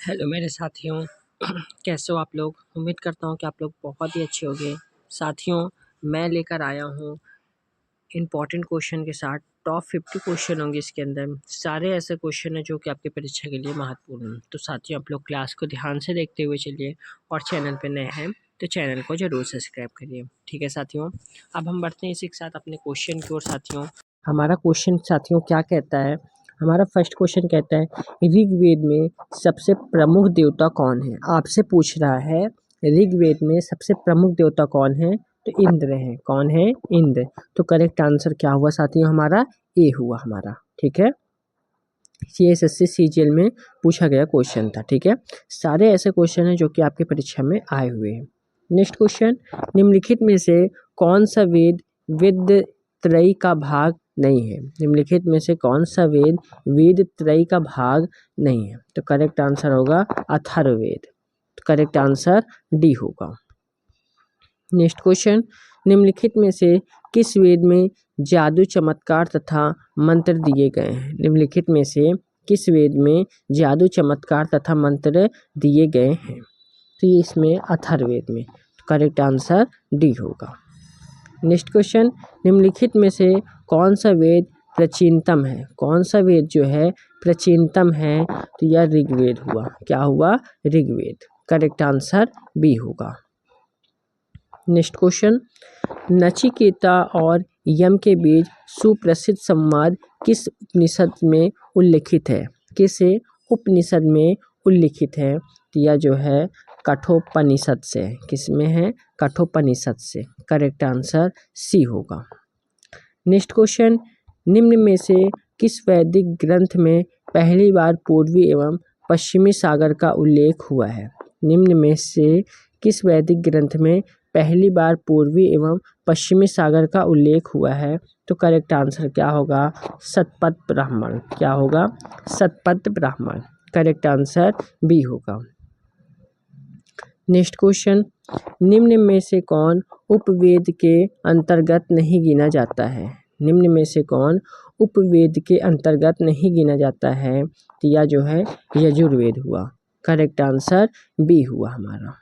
Hello मेरे साथियों। कैसे हो आप लोग? उम्मीद करता हूँ कि आप लोग बहुत ही अच्छे होंगे। साथियों, मैं लेकर आया हूँ इम्पॉर्टेंट क्वेश्चन के साथ। टॉप 50 क्वेश्चन होंगे इसके अंदर। सारे ऐसे क्वेश्चन हैं जो कि आपकी परीक्षा के लिए महत्वपूर्ण हैं। तो साथियों, आप लोग क्लास को ध्यान से देखते हुए चलिए, और चैनल पे नए हैं तो चैनल को ज़रूर सब्सक्राइब करिए। ठीक है साथियों, अब हम बढ़ते हैं इसी के साथ अपने क्वेश्चन की ओर। साथियों, हमारा क्वेश्चन साथियों क्या कहता है? हमारा फर्स्ट क्वेश्चन कहता है ऋग्वेद में सबसे प्रमुख देवता कौन है? आपसे पूछ रहा है ऋग्वेद में सबसे प्रमुख देवता कौन है? तो इंद्र है। कौन है? इंद्र। तो करेक्ट आंसर क्या हुआ साथियों? हमारा ए हुआ हमारा। ठीक है, CSSC CGL में पूछा गया क्वेश्चन था। ठीक है, सारे ऐसे क्वेश्चन हैं जो कि आपकी परीक्षा में आए हुए हैं। नेक्स्ट क्वेश्चन, निम्नलिखित में से कौन सा वेद वेद त्रयी का भाग नहीं है? निम्नलिखित में से कौन सा वेद वेद त्रयी का भाग नहीं है? तो करेक्ट आंसर होगा अथर्ववेद। तो करेक्ट आंसर डी होगा। नेक्स्ट क्वेश्चन, निम्नलिखित में से किस वेद में जादू चमत्कार तथा मंत्र दिए गए हैं? निम्नलिखित में से किस वेद में जादू चमत्कार तथा मंत्र दिए गए हैं? तो ये इसमें अथर्ववेद में। तो करेक्ट आंसर डी होगा। नेक्स्ट क्वेश्चन, निम्नलिखित में से कौन सा वेद प्राचीनतम है? कौन सा वेद जो है प्राचीनतम है? तो यह ऋग्वेद हुआ। क्या हुआ? ऋग्वेद। करेक्ट आंसर बी होगा। नेक्स्ट क्वेश्चन, नचिकेता और यम के बीच सुप्रसिद्ध संवाद किस उपनिषद में उल्लिखित है? किस उपनिषद में उल्लिखित है? तो यह जो है कठोपनिषद से। किस में है? कठोपनिषद से। करेक्ट आंसर सी होगा। नेक्स्ट क्वेश्चन, निम्न में से किस वैदिक ग्रंथ में पहली बार पूर्वी एवं पश्चिमी सागर का उल्लेख हुआ है? निम्न में से किस वैदिक ग्रंथ में पहली बार पूर्वी एवं पश्चिमी सागर का उल्लेख हुआ है? तो करेक्ट आंसर क्या होगा? शतपथ ब्राह्मण। क्या होगा? Shatapatha Brahmana. Correct answer B होगा। नेक्स्ट क्वेश्चन, निम्न में से कौन उपवेद के अंतर्गत नहीं गिना जाता है? निम्न में से कौन उपवेद के अंतर्गत नहीं गिना जाता है? तो यह जो है यजुर्वेद हुआ। करेक्ट आंसर बी हुआ हमारा।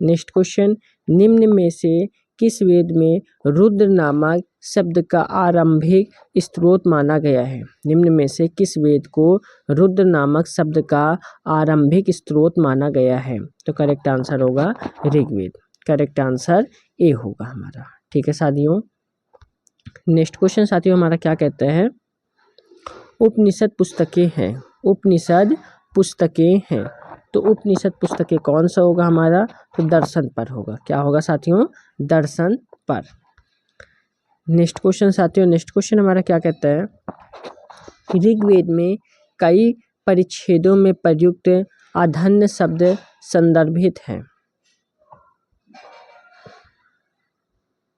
नेक्स्ट क्वेश्चन, निम्न में से किस वेद में रुद्र नामक शब्द का आरंभिक स्रोत माना गया है? निम्न में से किस वेद को रुद्र नामक शब्द का आरंभिक स्रोत माना गया है? तो करेक्ट आंसर होगा ऋग्वेद। करेक्ट आंसर ए होगा हमारा। ठीक है साथियों, नेक्स्ट क्वेश्चन साथियों हमारा क्या कहते हैं? उपनिषद पुस्तकें हैं। उपनिषद पुस्तकें हैं। तो उपनिषद पुस्तकें कौन सा होगा हमारा? तो दर्शन पर होगा। क्या होगा साथियों? दर्शन पर। नेक्स्ट क्वेश्चन साथियों, नेक्स्ट क्वेश्चन हमारा क्या कहता है? ऋग्वेद में कई परिच्छेदों में प्रयुक्त अधन्य शब्द संदर्भित हैं।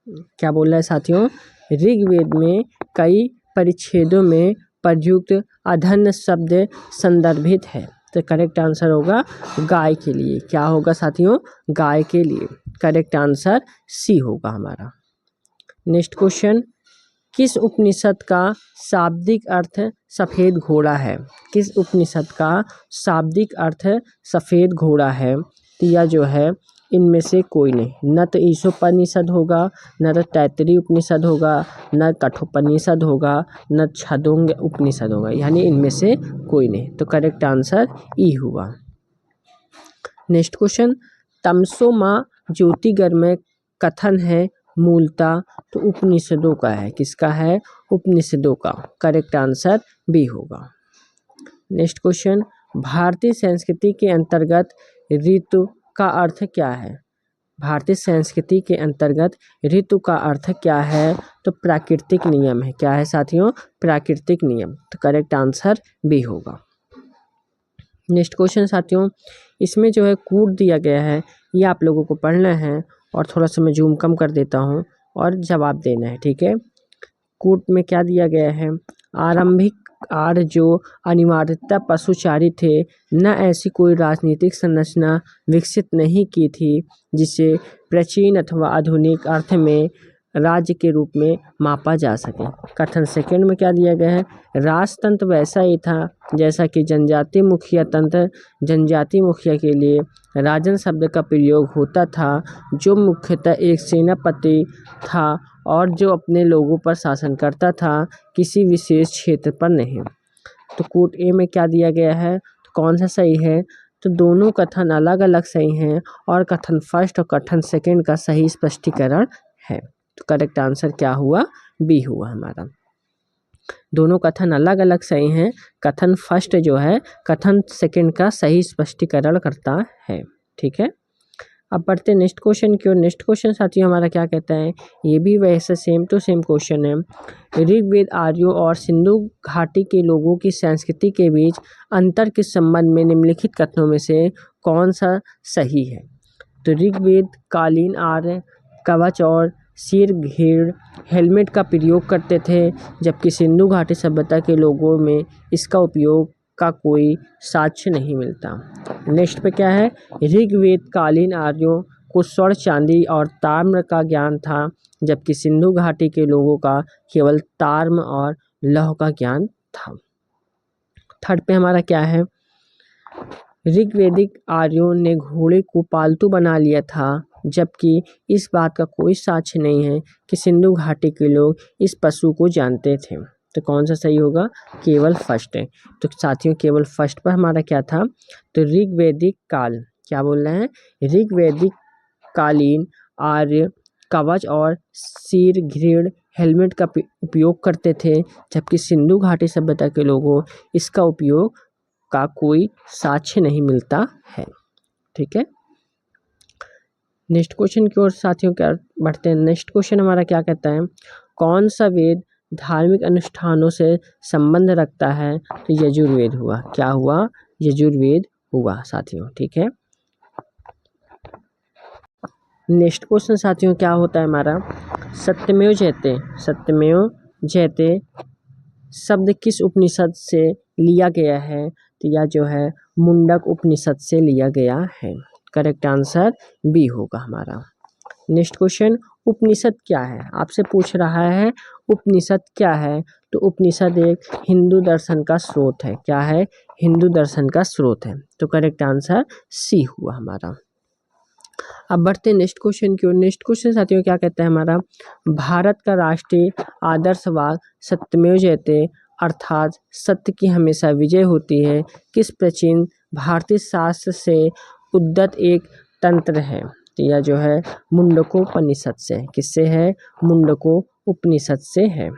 क्या बोल रहा है साथियों? ऋग्वेद में कई परिच्छेदों में प्रयुक्त अधन्य शब्द संदर्भित है। तो करेक्ट आंसर होगा गाय के लिए। क्या होगा साथियों? गाय के लिए। करेक्ट आंसर सी होगा हमारा। नेक्स्ट क्वेश्चन, किस उपनिषद का शाब्दिक अर्थ सफ़ेद घोड़ा है? किस उपनिषद का शाब्दिक अर्थ सफ़ेद घोड़ा है? तो यह जो है इनमें से कोई नहीं। न तो ईशोपनिषद होगा, न तो तैत्तिरीय उपनिषद होगा, न कठोपनिषद होगा, न छंदोग्य उपनिषद होगा। यानी इनमें से कोई नहीं। तो करेक्ट आंसर ई हुआ। नेक्स्ट क्वेश्चन, तमसो माँ ज्योतिर्गमय कथन है मूलतः तो उपनिषदों का है। किसका है? उपनिषदों का। करेक्ट आंसर बी होगा। नेक्स्ट क्वेश्चन, भारतीय संस्कृति के अंतर्गत ऋतु का अर्थ क्या है? भारतीय संस्कृति के अंतर्गत ऋतु का अर्थ क्या है? तो प्राकृतिक नियम है। क्या है साथियों? प्राकृतिक नियम। तो करेक्ट आंसर बी होगा। नेक्स्ट क्वेश्चन साथियों, इसमें जो है कूट दिया गया है, ये आप लोगों को पढ़ना है, और थोड़ा सा मैं जूम कम कर देता हूँ और जवाब देना है। ठीक है, कूट में क्या दिया गया है? आरंभिक आर्य जो अनिवार्यतः पशुचारी थे, न ऐसी कोई राजनीतिक संरचना विकसित नहीं की थी जिसे प्राचीन अथवा आधुनिक अर्थ में राज्य के रूप में मापा जा सके। कथन सेकंड में क्या दिया गया है, राजतंत्र वैसा ही था जैसा कि जनजाति मुखिया तंत्र, जनजाति मुखिया के लिए राजन शब्द का प्रयोग होता था, जो मुख्यतः एक सेनापति था और जो अपने लोगों पर शासन करता था, किसी विशेष क्षेत्र पर नहीं। तो कोट ए में क्या दिया गया है, तो कौन सा सही है, तो दोनों कथन अलग अलग सही हैं और कथन फर्स्ट और कथन सेकंड का सही स्पष्टीकरण है। तो करेक्ट आंसर क्या हुआ, बी हुआ हमारा। दोनों कथन अलग अलग सही हैं, कथन फर्स्ट जो है कथन सेकंड का सही स्पष्टीकरण करता है। ठीक है, अब बढ़ते नेक्स्ट क्वेश्चन की ओर। नेक्स्ट क्वेश्चन साथियों हमारा क्या कहता है, ये भी वैसे सेम टू सेम क्वेश्चन है। ऋग्वेद आर्यों और सिंधु घाटी के लोगों की संस्कृति के बीच अंतर के संबंध में निम्नलिखित कथनों में से कौन सा सही है। तो ऋग्वेद कालीन आर्य कवच और सिर घेर हेलमेट का प्रयोग करते थे, जबकि सिंधु घाटी सभ्यता के लोगों में इसका उपयोग का कोई साक्ष्य नहीं मिलता। नेक्स्ट पे क्या है, ऋग्वेद कालीन आर्यों को स्वर्ण चांदी और ताम्र का ज्ञान था, जबकि सिंधु घाटी के लोगों का केवल ताम्र और लौह का ज्ञान था। थर्ड पे हमारा क्या है, ऋग्वेदिक आर्यों ने घोड़े को पालतू बना लिया था, जबकि इस बात का कोई साक्ष्य नहीं है कि सिंधु घाटी के लोग इस पशु को जानते थे। तो कौन सा सही होगा, केवल फर्स्ट है। तो साथियों केवल फर्स्ट पर हमारा क्या था, तो ऋग्वेदिक काल, क्या बोल रहे हैं, ऋग्वेदिक कालीन आर्य कवच और सिर घेर हेलमेट का उपयोग करते थे, जबकि सिंधु घाटी सभ्यता के लोगों इसका उपयोग का कोई साक्ष्य नहीं मिलता है। ठीक है, नेक्स्ट क्वेश्चन की ओर साथियों क्या बढ़ते हैं। नेक्स्ट क्वेश्चन हमारा क्या कहता है, कौन सा वेद धार्मिक अनुष्ठानों से संबंध रखता है। तो यजुर्वेद हुआ, क्या हुआ, यजुर्वेद हुआ साथियों। ठीक है, नेक्स्ट क्वेश्चन साथियों क्या होता है हमारा, सत्यमेव जयते, सत्यमेव जयते शब्द किस उपनिषद से लिया गया है। तो यह जो है मुंडक उपनिषद से लिया गया है। करेक्ट आंसर बी होगा हमारा। नेक्स्ट क्वेश्चन, उपनिषद क्या है, आपसे पूछ रहा है उपनिषद क्या है। तो उपनिषद एक हिंदू दर्शन का स्रोत है, क्या है, हिंदू दर्शन का स्रोत है। तो करेक्ट आंसर सी हुआ हमारा। अब बढ़ते हैं नेक्स्ट क्वेश्चन की ओर। नेक्स्ट क्वेश्चन साथियों क्या कहता है हमारा, भारत का राष्ट्रीय आदर्शवाद सत्यमेव जयते अर्थात सत्य की हमेशा विजय होती है, किस प्राचीन भारतीय शास्त्र से उद्धत एक तंत्र है। तो यह जो है मुंडकोपनिषद से, किससे है, मुंडकोपनिषद से है।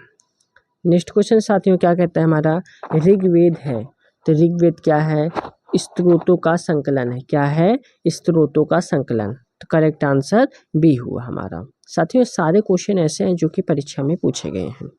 नेक्स्ट क्वेश्चन साथियों क्या कहता है हमारा, ऋग्वेद है। तो ऋग्वेद क्या है, स्त्रोतों का संकलन है, क्या है, स्त्रोतों का संकलन। तो करेक्ट आंसर बी हुआ हमारा। साथियों सारे क्वेश्चन ऐसे हैं जो कि परीक्षा में पूछे गए हैं।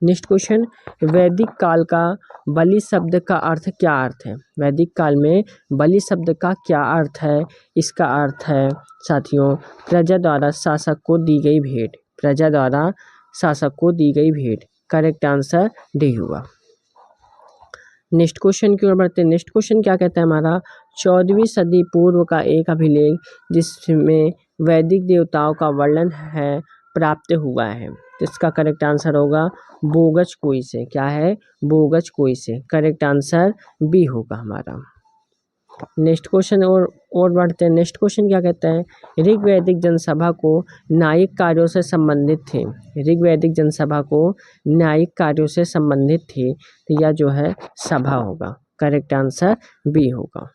नेक्स्ट क्वेश्चन, वैदिक काल का बलि शब्द का अर्थ क्या अर्थ है। वैदिक काल में बलि शब्द का क्या अर्थ है। इसका अर्थ है साथियों प्रजा द्वारा शासक को दी गई भेंट, प्रजा द्वारा शासक को दी गई भेंट। करेक्ट आंसर डी हुआ। नेक्स्ट क्वेश्चन की ओर बढ़ते हैं। नेक्स्ट क्वेश्चन क्या कहता है हमारा, 14वीं सदी पूर्व का एक अभिलेख जिसमें वैदिक देवताओं का वर्णन है प्राप्त हुआ है। इसका करेक्ट आंसर होगा बोगच कोई से, क्या है, बोगच कोई से। करेक्ट आंसर बी होगा हमारा। नेक्स्ट क्वेश्चन और बढ़ते हैं। नेक्स्ट क्वेश्चन क्या कहता है, ऋग्वैदिक जनसभा को न्यायिक कार्यों से संबंधित थे, ऋग्वैदिक जनसभा को न्यायिक कार्यों से संबंधित थी। तो यह जो है सभा होगा। करेक्ट आंसर बी होगा।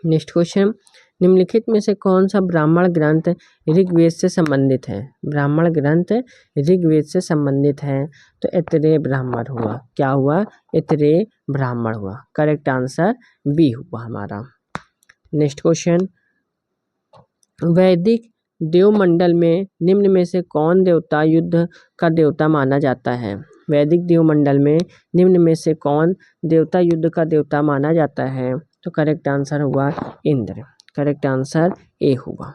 नेक्स्ट क्वेश्चन, निम्नलिखित में से कौन सा ब्राह्मण ग्रंथ ऋग्वेद से संबंधित है। ब्राह्मण ग्रंथ ऋग्वेद से संबंधित है। तो ऐतरेय ब्राह्मण हुआ, क्या हुआ, ऐतरेय ब्राह्मण हुआ। करेक्ट आंसर बी हुआ हमारा। नेक्स्ट क्वेश्चन, वैदिक देवमंडल में निम्न में से कौन देवता युद्ध का देवता माना जाता है। वैदिक देवमंडल में निम्न में से कौन देवता युद्ध का देवता माना जाता है। तो करेक्ट आंसर हुआ इंद्र। करेक्ट आंसर ए हुआ।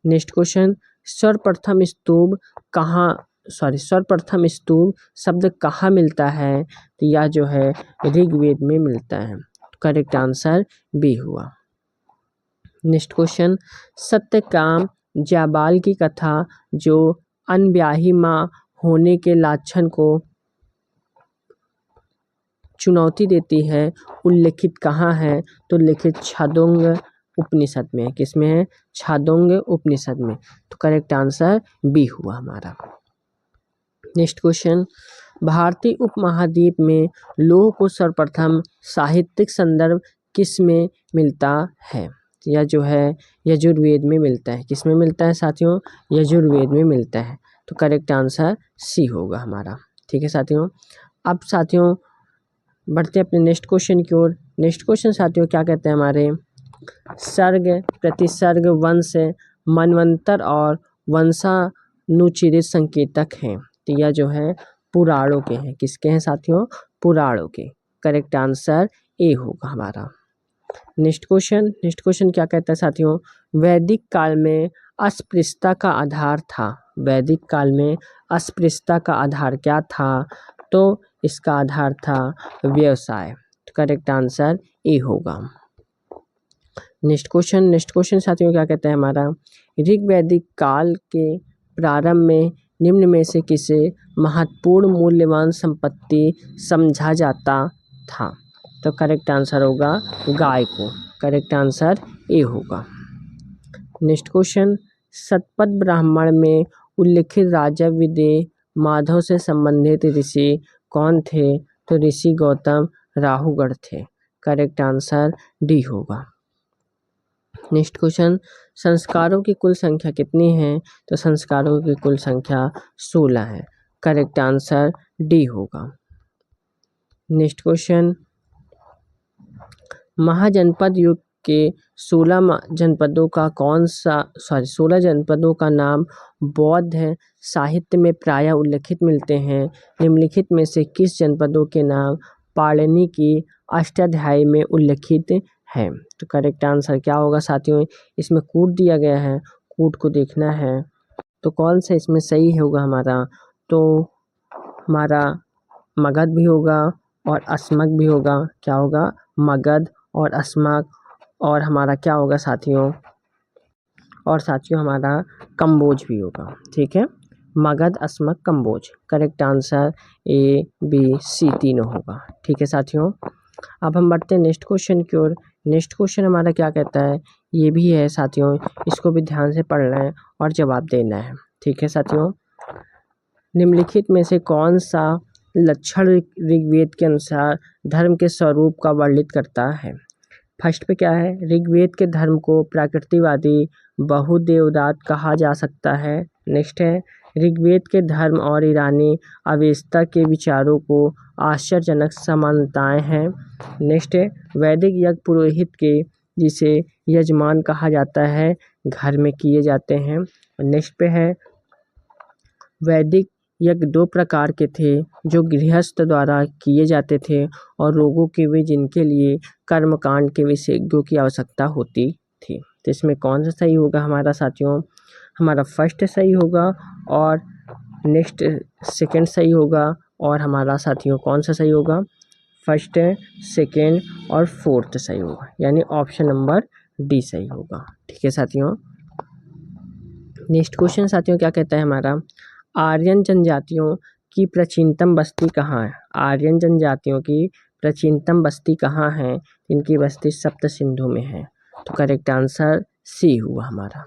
नेक्स्ट क्वेश्चन, सर्वप्रथम स्तूप कहाँ, सर्वप्रथम स्तूप शब्द कहाँ मिलता है। तो यह जो है ऋग्वेद में मिलता है। करेक्ट आंसर बी हुआ। नेक्स्ट क्वेश्चन, सत्यकाम जाबाल की कथा जो अनब्याही माँ होने के लाछन को चुनौती देती है उल्लिखित कहाँ है? तो लिखित छांदोग्य उपनिषद में। किसमें है? छांदोग्य उपनिषद में। तो करेक्ट आंसर बी हुआ हमारा। नेक्स्ट क्वेश्चन, भारतीय उपमहाद्वीप में लौह को सर्वप्रथम साहित्यिक संदर्भ किस में मिलता है? यह जो है यजुर्वेद में मिलता है। किस में मिलता है साथियों? यजुर्वेद में मिलता है। तो करेक्ट आंसर सी होगा हमारा। ठीक है साथियों। अब साथियों बढ़ते अपने नेक्स्ट क्वेश्चन की ओर। नेक्स्ट क्वेश्चन साथियों क्या कहते हैं हमारे? सर्ग, प्रतिसर्ग, वंश, मनवंतर और वंशानुचित संकेतक हैं। तो यह जो है पुराणों के हैं। किसके हैं साथियों? पुराणों के। करेक्ट आंसर ए होगा हमारा। नेक्स्ट क्वेश्चन क्या कहता है साथियों? वैदिक काल में अस्पृश्यता का आधार था। वैदिक काल में अस्पृश्यता का आधार क्या था? तो इसका आधार था व्यवसाय। तो करेक्ट आंसर ए होगा। नेक्स्ट क्वेश्चन साथियों क्या कहता है हमारा? ऋग्वैदिक काल के प्रारंभ में निम्न में से किसे महत्वपूर्ण मूल्यवान संपत्ति समझा जाता था? तो करेक्ट आंसर होगा गाय को। करेक्ट आंसर ए होगा। नेक्स्ट क्वेश्चन, शतपथ ब्राह्मण में उल्लिखित राजा विदेह माधव से संबंधित ऋषि कौन थे? तो ऋषि गौतम राहुगढ़ थे। करेक्ट आंसर डी होगा। नेक्स्ट क्वेश्चन, संस्कारों की कुल संख्या कितनी है? तो संस्कारों की कुल संख्या 16 है। करेक्ट आंसर डी होगा। नेक्स्ट क्वेश्चन, महाजनपद युग के 16 जनपदों का नाम बौद्ध साहित्य में प्रायः उल्लिखित मिलते हैं। निम्नलिखित में से किस जनपदों के नाम पाणिनि की अष्टाध्यायी में उल्लिखित है? तो करेक्ट आंसर क्या होगा साथियों? इसमें कूट दिया गया है, कूट को देखना है। तो कौन सा इसमें सही होगा हमारा? तो हमारा मगध भी होगा और अस्मक भी होगा। क्या होगा? मगध और अस्मक। और हमारा क्या होगा साथियों? और साथियों हमारा कम्बोज भी होगा। ठीक है, Magadha, Asmaka, Kamboja. Correct answer A, B, C तीनों होगा। ठीक है साथियों। अब हम बढ़ते हैं नेक्स्ट क्वेश्चन की ओर। नेक्स्ट क्वेश्चन हमारा क्या कहता है? ये भी है साथियों, इसको भी ध्यान से पढ़ना है और जवाब देना है। ठीक है साथियों। निम्नलिखित में से कौन सा लक्षण ऋग्वेद के अनुसार धर्म के स्वरूप का वर्णित करता है? फर्स्ट पे क्या है? ऋग्वेद के धर्म को प्रकृतिवादी बहुदेवदात कहा जा सकता है। नेक्स्ट है ऋग्वेद के धर्म और ईरानी अवेस्ता के विचारों को आश्चर्यजनक समानताएं हैं। नेक्स्ट है वैदिक यज्ञ पुरोहित के जिसे यजमान कहा जाता है घर में किए जाते हैं। नेक्स्ट पे है वैदिक यज्ञ 2 प्रकार के थे जो गृहस्थ द्वारा किए जाते थे और रोगों के वे जिनके लिए कर्मकांड के विशेषज्ञों की आवश्यकता होती थी। तो इसमें कौन सा सही होगा हमारा साथियों? हमारा फर्स्ट सही होगा और नेक्स्ट सेकंड सही होगा। और हमारा साथियों कौन सा सही होगा? फर्स्ट, सेकंड और फोर्थ सही होगा, यानी ऑप्शन नंबर डी सही होगा। ठीक है साथियों। नेक्स्ट क्वेश्चन साथियों क्या कहता है हमारा? आर्यन जनजातियों की प्राचीनतम बस्ती कहाँ है? आर्यन जनजातियों की प्राचीनतम बस्ती कहाँ है? इनकी बस्ती सप्त सिंधु में है। तो करेक्ट आंसर सी हुआ हमारा।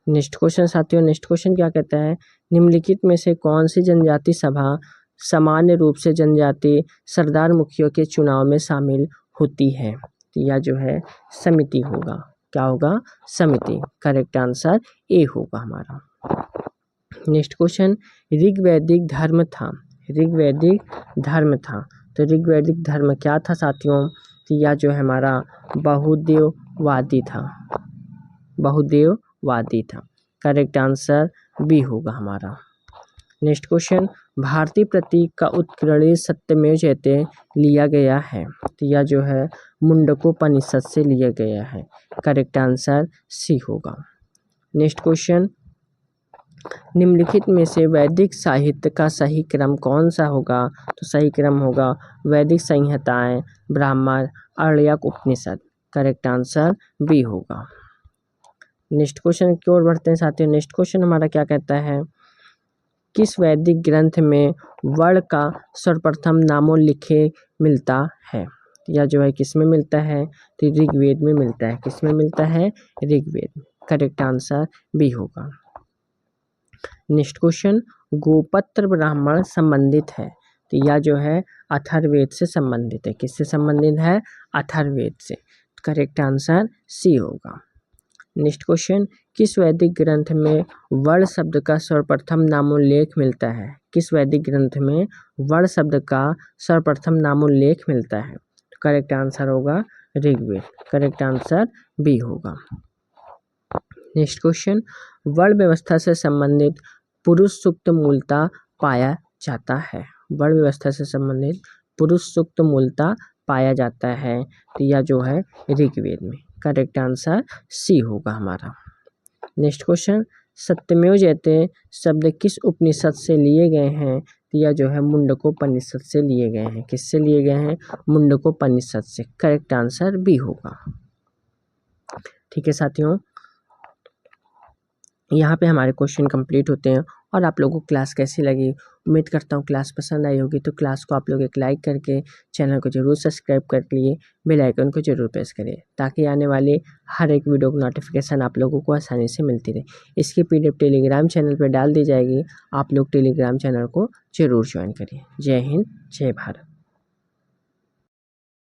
नेक्स्ट क्वेश्चन साथियों, नेक्स्ट क्वेश्चन क्या कहता है? निम्नलिखित में से कौन सी जनजाति सभा सामान्य रूप से जनजाति सरदार मुखियों के चुनाव में शामिल होती है? या जो है समिति होगा। क्या होगा? समिति। करेक्ट आंसर ए होगा हमारा। नेक्स्ट क्वेश्चन, ऋग्वैदिक धर्म था। ऋग्वैदिक धर्म था। तो ऋग्वैदिक धर्म क्या था साथियों? तो यह जो है हमारा बहुदेववादी था। बहुदेववादी था। करेक्ट आंसर बी होगा हमारा। नेक्स्ट क्वेश्चन, भारतीय प्रतीक का उत्कीर्णन सत्यमेव जयते लिया गया है। तो यह जो है मुंडकोपनिषद से लिया गया है। करेक्ट आंसर सी होगा। नेक्स्ट क्वेश्चन, निम्नलिखित में से वैदिक साहित्य का सही क्रम कौन सा होगा? तो सही क्रम होगा वैदिक संहिताएं, ब्राह्मण, आर्याक, उपनिषद। करेक्ट आंसर बी होगा। नेक्स्ट क्वेश्चन की ओर बढ़ते हैं साथियों। नेक्स्ट क्वेश्चन हमारा क्या कहता है, किस वैदिक ग्रंथ में वर्ण का सर्वप्रथम नामोल्लेख मिलता है? या जो है किस में मिलता है, तो ऋग्वेद में मिलता है। किस में मिलता है, ऋग्वेद। करेक्ट आंसर बी होगा। नेक्स्ट क्वेश्चन, गोपत्र ब्राह्मण संबंधित है, तो यह जो है अथर्ववेद से संबंधित है। किससे संबंधित है, अथर्ववेद से। करेक्ट आंसर सी होगा। नेक्स्ट क्वेश्चन, किस वैदिक ग्रंथ में वर्ण शब्द का सर्वप्रथम नामोल्लेख मिलता है? किस वैदिक ग्रंथ में वर्ण शब्द का सर्वप्रथम नामोल्लेख मिलता है? करेक्ट आंसर होगा ऋग्वेद। करेक्ट आंसर बी होगा। नेक्स्ट क्वेश्चन, वर्ण व्यवस्था से संबंधित पुरुष सूक्त मूलतः पाया जाता है। वर्ण व्यवस्था से संबंधित पुरुष सूक्त मूलतः पाया जाता है, तो यह जो है ऋग्वेद में। करेक्ट आंसर सी होगा हमारा। नेक्स्ट क्वेश्चन, सत्यमेव जयते शब्द किस उपनिषद से लिए गए हैं? तो यह जो है मुंडकोपनिषद से लिए गए हैं। किससे लिए गए हैं, मुंडकोपनिषद से। करेक्ट आंसर बी होगा। ठीक है साथियों, यहाँ पे हमारे क्वेश्चन कंप्लीट होते हैं। और आप लोगों को क्लास कैसी लगी, उम्मीद करता हूँ क्लास पसंद आई होगी। तो क्लास को आप लोग एक लाइक करके चैनल को जरूर सब्सक्राइब कर लिए, बेल आइकन को जरूर प्रेस करें, ताकि आने वाले हर एक वीडियो की नोटिफिकेशन आप लोगों को आसानी से मिलती रहे। इसकी PDF टेलीग्राम चैनल पर डाल दी जाएगी, आप लोग टेलीग्राम चैनल को जरूर ज्वाइन करिए। जय हिंद, जय भारत।